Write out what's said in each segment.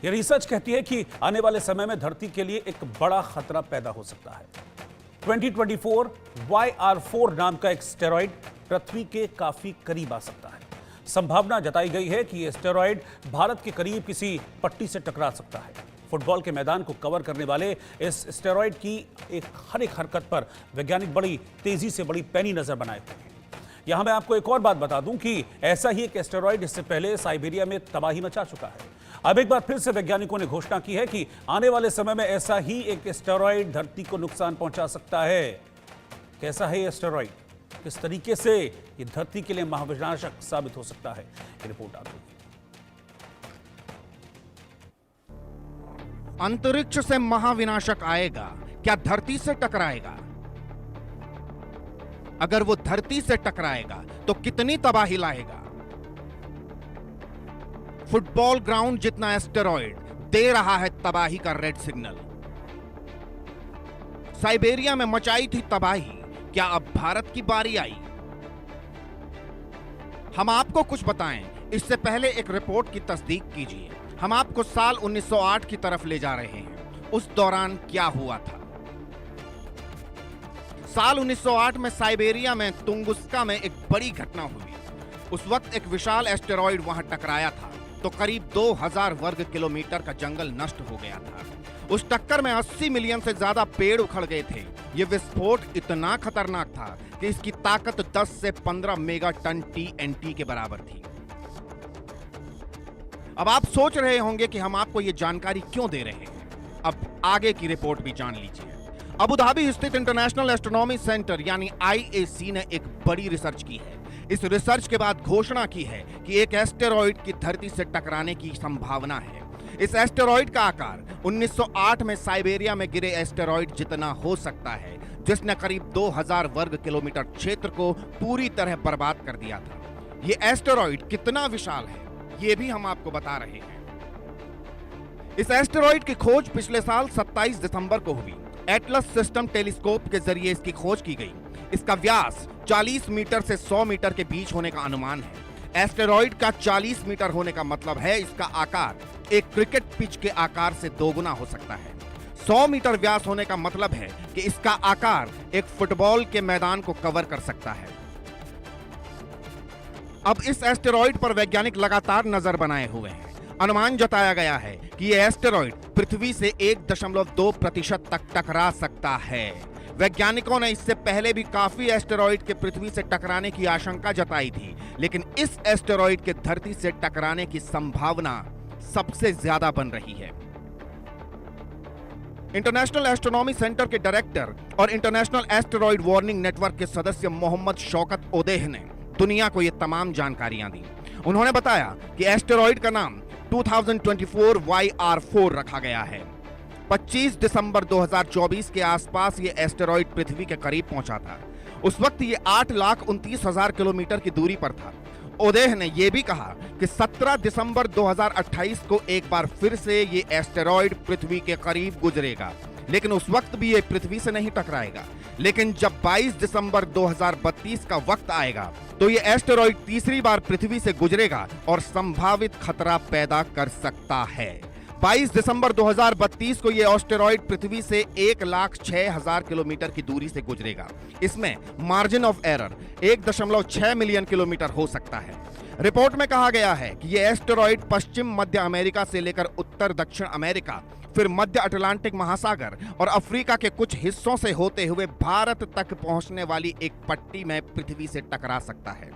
यह रिसर्च कहती है कि आने वाले समय में धरती के लिए एक बड़ा खतरा पैदा हो सकता है। 2024 YR4 नाम का एक एस्टेरॉइड पृथ्वी के काफी करीब आ सकता है। संभावना जताई गई है कि यह एस्टेरॉइड भारत के करीब किसी पट्टी से टकरा सकता है। फुटबॉल के मैदान को कवर करने वाले इस एस्टेरॉइड की हर एक हरकत पर वैज्ञानिक बड़ी तेजी से बड़ी पैनी नजर बनाए हुए हैं। यहां मैं आपको एक और बात बता दूं कि ऐसा ही एक एस्टेरॉइड इससे पहले साइबेरिया में तबाही मचा चुका है। अब एक बार फिर से वैज्ञानिकों ने घोषणा की है कि आने वाले समय में ऐसा ही एक एस्टेरॉइड धरती को नुकसान पहुंचा सकता है। कैसा है ये एस्टेरॉइड, किस तरीके से ये धरती के लिए महाविनाशक साबित हो सकता है, ये रिपोर्ट आप देखिए। अंतरिक्ष से महाविनाशक आएगा, क्या धरती से टकराएगा? अगर वो धरती से टकराएगा तो कितनी तबाही लाएगा? फुटबॉल ग्राउंड जितना एस्टेरॉइड दे रहा है तबाही का रेड सिग्नल। साइबेरिया में मचाई थी तबाही, क्या अब भारत की बारी आई? हम आपको कुछ बताएं, इससे पहले एक रिपोर्ट की तस्दीक कीजिए। हम आपको साल 1908 की तरफ ले जा रहे हैं। उस दौरान क्या हुआ था? साल 1908 में साइबेरिया में तुंगुस्का में एक बड़ी घटना हुई। उस वक्त एक विशाल एस्टेरॉइड वहां टकराया था तो करीब 2000 वर्ग किलोमीटर का जंगल नष्ट हो गया था। उस टक्कर में 80 मिलियन से ज्यादा पेड़ उखड़ गए थे। यह विस्फोट इतना खतरनाक था कि इसकी ताकत 10 से 15 मेगा टन TNT के बराबर थी। अब आप सोच रहे होंगे कि हम आपको यह जानकारी क्यों दे रहे हैं। अब आगे की रिपोर्ट भी जान लीजिए। अबू धाबी स्थित इंटरनेशनल एस्ट्रोनॉमी सेंटर यानी IAC ने एक बड़ी रिसर्च की है। इस रिसर्च के बाद घोषणा की है कि एक एस्टेरॉइड की धरती से टकराने की संभावना है। इस एस्टेरॉइड का आकार 1908 में साइबेरिया में गिरे एस्टेरॉइड जितना हो सकता है, जिसने करीब 2000 वर्ग किलोमीटर क्षेत्र को पूरी तरह बर्बाद कर दिया था। यह एस्टेरॉइड कितना विशाल है, यह भी हम आपको बता रहे हैं। इस एस्टेरॉइड की खोज पिछले साल 27 दिसंबर को हुई। एटलस सिस्टम टेलीस्कोप के जरिए इसकी खोज की गई। इसका व्यास 40 मीटर से 100 मीटर के बीच होने का अनुमान है। एस्टेरॉइड का 40 मीटर होने का मतलब है इसका आकार एक क्रिकेट पिच के आकार से दोगुना हो सकता है। 100 मीटर व्यास होने का मतलब है कि इसका आकार एक फुटबॉल के मैदान को कवर कर सकता है। अब इस एस्टेरॉइड पर वैज्ञानिक लगातार नजर बनाए हुए हैं। अनुमान जताया गया है कि यह एस्टेरॉइड पृथ्वी से 1.2% तक टकरा सकता है। वैज्ञानिकों ने इससे पहले भी काफी एस्टेरॉइड के पृथ्वी से टकराने की आशंका जताई थी, लेकिन इस एस्टेरॉइड के धरती से टकराने की संभावना सबसे ज्यादा बन रही है। इंटरनेशनल एस्ट्रोनॉमी सेंटर के डायरेक्टर और इंटरनेशनल एस्टेरॉइड वार्निंग नेटवर्क के सदस्य मोहम्मद शौकत ओदेह ने दुनिया को यह तमाम जानकारियां दी। उन्होंने बताया कि एस्टेरॉइड का नाम 2024 YR4 रखा गया है। 25 दिसंबर 2024 के आसपास ये एस्टेरॉइड पृथ्वी के करीब पहुंचा था। उस वक्त ये 8,29,000 किलोमीटर की दूरी पर था। ओदेह ने यह भी कहा कि 17 दिसंबर 2028 को एक बार फिर से ये एस्टेरॉइड पृथ्वी के करीब गुजरेगा, लेकिन उस वक्त भी ये पृथ्वी से नहीं टकराएगा। लेकिन जब 22 दिसंबर 2032 का वक्त आएगा तो ये एस्टेरॉइड तीसरी बार पृथ्वी से गुजरेगा और संभावित खतरा पैदा कर सकता है। 22 दिसंबर 2032 को यह एस्टेरॉइड पृथ्वी से 1,06,000 किलोमीटर की दूरी से गुजरेगा। इसमें margin of error 1.6 million kilometre हो सकता है। रिपोर्ट में कहा गया है कि यह एस्टेरॉइड पश्चिम मध्य अमेरिका से लेकर उत्तर दक्षिण अमेरिका, फिर मध्य अटलांटिक महासागर और अफ्रीका के कुछ हिस्सों से होते हुए भारत तक पहुंचने वाली एक पट्टी में पृथ्वी से टकरा सकता है।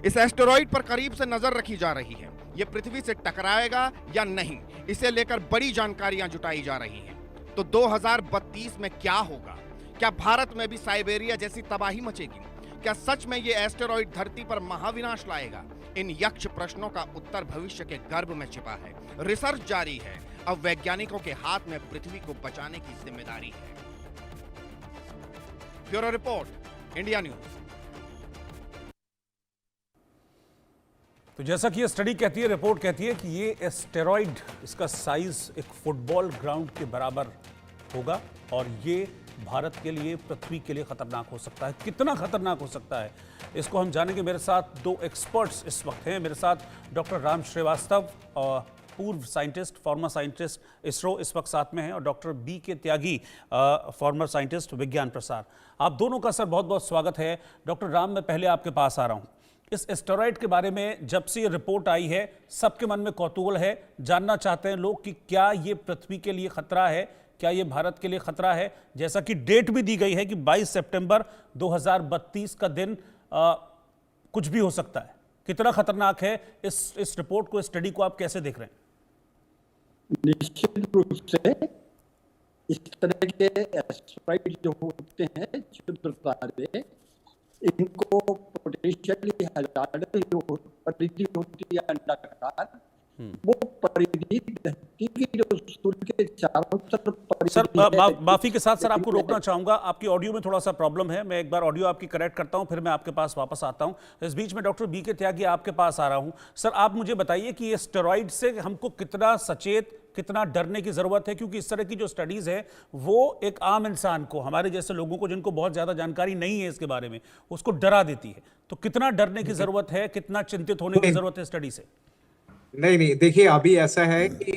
इस एस्टेरॉइड पर करीब से नजर रखी जा रही है। यह पृथ्वी से टकराएगा या नहीं, इसे लेकर बड़ी जानकारियां जुटाई जा रही हैं। तो 2032 में क्या होगा? क्या भारत में भी साइबेरिया जैसी तबाही मचेगी? क्या सच में यह एस्टेरॉइड धरती पर महाविनाश लाएगा? इन यक्ष प्रश्नों का उत्तर भविष्य के गर्भ में छिपा है। रिसर्च जारी है। अब वैज्ञानिकों के हाथ में पृथ्वी को बचाने की जिम्मेदारी है। Bureau report, India news. तो जैसा कि ये स्टडी कहती है, रिपोर्ट कहती है कि ये एस्टेरॉइड, इसका साइज एक फुटबॉल ग्राउंड के बराबर होगा और ये भारत के लिए, पृथ्वी के लिए खतरनाक हो सकता है। कितना खतरनाक हो सकता है, इसको हम जानेंगे। मेरे साथ दो एक्सपर्ट्स इस वक्त हैं। मेरे साथ डॉक्टर राम श्रीवास्तव, पूर्व साइंटिस्ट, फॉर्मर साइंटिस्ट इसरो, इस वक्त साथ में हैं, और डॉक्टर बी के त्यागी, फॉर्मर साइंटिस्ट विज्ञान प्रसार। आप दोनों का सर बहुत बहुत स्वागत है। डॉक्टर राम, मैं पहले आपके पास आ रहा हूँ। इस एस्टेरॉयड के बारे में जब से ये रिपोर्ट आई है, सबके मन में कौतूहल है, जानना चाहते हैं लोग कि क्या ये पृथ्वी के लिए खतरा है, क्या ये भारत के लिए खतरा है। जैसा कि डेट भी दी गई है कि 22 सितंबर 2032 का दिन कुछ भी हो सकता है। कितना खतरनाक है, इस रिपोर्ट को, इस स्टडी को आप कैसे देख रहे हैं? निश्चित रूप से इस तरह के एस्टेरॉइड जो होते हैं क्षुद्र तारे, इनको पोटेंशियली हजार्डस जो परिधि होती है अंडाकार, वो परिधि धरती की जो सूर्य के चारों तरफ सर माफी के साथ सर आपको रोकना चाहूंगा, आपकी ऑडियो में थोड़ा सा प्रॉब्लम है। मैं एक बार ऑडियो आपकी करेक्ट करता हूं, फिर मैं आपके पास वापस आता हूं। इस बीच में डॉक्टर बी के त्यागी आपके पास आ रहा हूं। सर आप मुझे बताइए कि ये स्टेरॉइड से हमको कितना सचेत, कितना डरने की जरूरत है, क्योंकि इस तरह की जो स्टडीज है वो एक आम इंसान को, हमारे जैसे लोगों को जिनको बहुत ज्यादा जानकारी नहीं है इसके बारे में, उसको डरा देती है। तो कितना डरने की जरूरत है, कितना चिंतित होने की जरूरत है स्टडी से? नहीं, देखिए अभी ऐसा है कि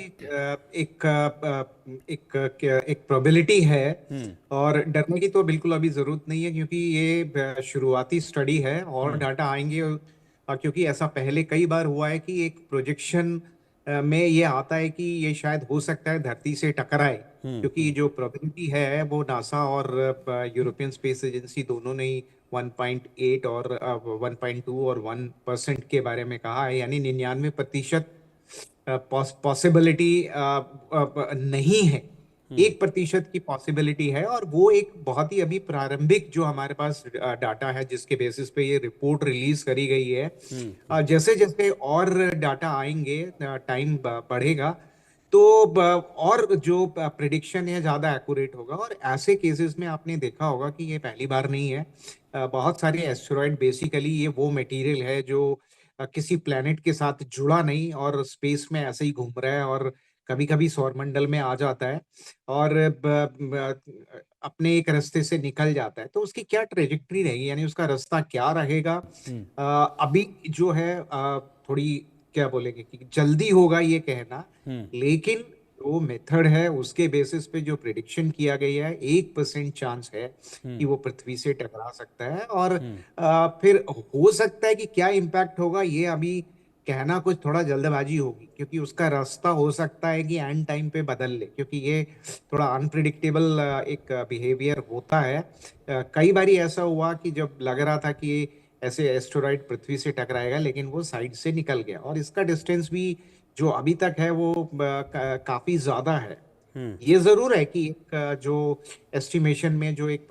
एक प्रोबेबिलिटी है और डरने की तो बिल्कुल अभी जरूरत नहीं है, क्योंकि ये शुरुआती स्टडी है और डाटा आएंगे। और क्योंकि ऐसा पहले कई बार हुआ है कि एक प्रोजेक्शन में ये आता है कि ये शायद हो सकता है धरती से टकराए, क्योंकि जो प्रोबेबिलिटी है वो नासा और यूरोपियन स्पेस एजेंसी दोनों ने 1.8 और 1.2 और 1% के बारे में कहा है, यानी 99% पॉसिबिलिटी नहीं है, 1% की पॉसिबिलिटी है। और वो एक बहुत ही अभी प्रारंभिक जो हमारे पास डाटा है, जिसके बेसिस पे ये रिपोर्ट रिलीज करी गई है। जैसे जैसे और डाटा आएंगे, टाइम बढ़ेगा, तो और जो प्रिडिक्शन है ज्यादा एक्यूरेट होगा। और ऐसे केसेस में आपने देखा होगा कि ये पहली बार नहीं है। बहुत सारे एस्टेरॉइड, बेसिकली ये वो मटेरियल है जो किसी प्लेनेट के साथ जुड़ा नहीं और स्पेस में ऐसे ही घूम रहा है और कभी कभी सौरमंडल में आ जाता है और अपने एक रास्ते से निकल जाता है। तो उसकी क्या ट्रेजेक्टरी रहेगी, यानी उसका रास्ता क्या रहेगा, अभी जो है थोड़ी क्या बोलेंगे कि जल्दी होगा ये कहना। लेकिन जो मेथड है उसके बेसिस पे जो प्रिडिक्शन किया गया है, 1% चांस है कि वो पृथ्वी से टकरा सकता है। और फिर हो सकता है कि क्या इम्पैक्ट होगा ये अभी कहना कुछ थोड़ा जल्दबाजी होगी, क्योंकि उसका रास्ता हो सकता है कि एंड टाइम पे बदल ले, क्योंकि ये थोड़ा अनप्रिडिक्टेबल एक बिहेवियर होता है। कई बारी ऐसा हुआ कि जब लग रहा था कि ऐसे एस्टेरॉइड पृथ्वी से टकराएगा, लेकिन वो साइड से निकल गया और इसका डिस्टेंस भी जो अभी तक है वो काफी ज्यादा है। ये जरूर है कि एक जो एस्टिमेशन में जो एक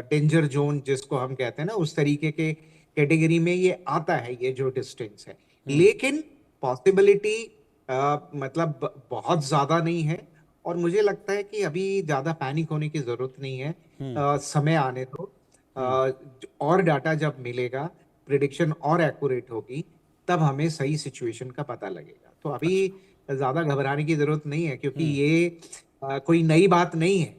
डेंजर जोन जिसको हम कहते हैं ना, उस तरीके के कैटेगरी में ये आता है, ये जो डिस्टेंस है। लेकिन पॉसिबिलिटी मतलब बहुत ज्यादा नहीं है और मुझे लगता है कि अभी ज्यादा पैनिक होने की जरूरत नहीं है। समय आने दो, और डाटा जब मिलेगा, प्रिडिक्शन और एक्यूरेट होगी, तब हमें सही सिचुएशन का पता लगेगा। तो अभी ज्यादा घबराने की जरूरत नहीं है, क्योंकि ये कोई नई बात नहीं है,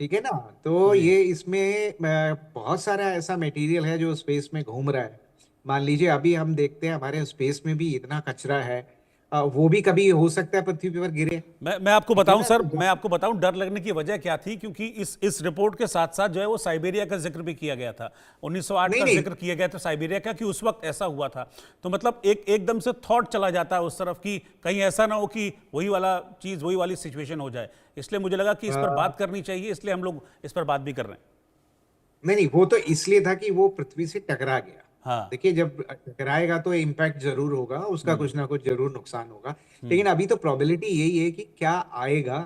ठीक है ना। तो ये इसमें बहुत सारा ऐसा मटेरियल है जो स्पेस में घूम रहा है। मान लीजिए अभी हम देखते हैं हमारे स्पेस में भी इतना कचरा है, वो भी कभी हो सकता है पृथ्वी पर गिरे। मैं आपको बताऊं सर, मैं आपको बताऊं डर लगने की वजह क्या थी, क्योंकि इस रिपोर्ट के साथ साथ जो है वो साइबेरिया का जिक्र भी किया गया था, 1908 का जिक्र किया गया था साइबेरिया का, कि उस वक्त ऐसा हुआ था। तो मतलब एकदम से थॉट चला जाता है उस तरफ कि कहीं ऐसा ना हो कि वही वाला चीज, वही वाली सिचुएशन हो जाए। इसलिए मुझे लगा कि इस पर बात करनी चाहिए, इसलिए हम लोग इस पर बात भी कर रहे हैं। नहीं, वो तो इसलिए था कि वो पृथ्वी से टकरा गया। हाँ। देखिए जब टकराएगा तो इम्पैक्ट जरूर होगा, उसका कुछ ना कुछ जरूर नुकसान होगा, लेकिन अभी तो प्रोबेबिलिटी यही है कि क्या आएगा।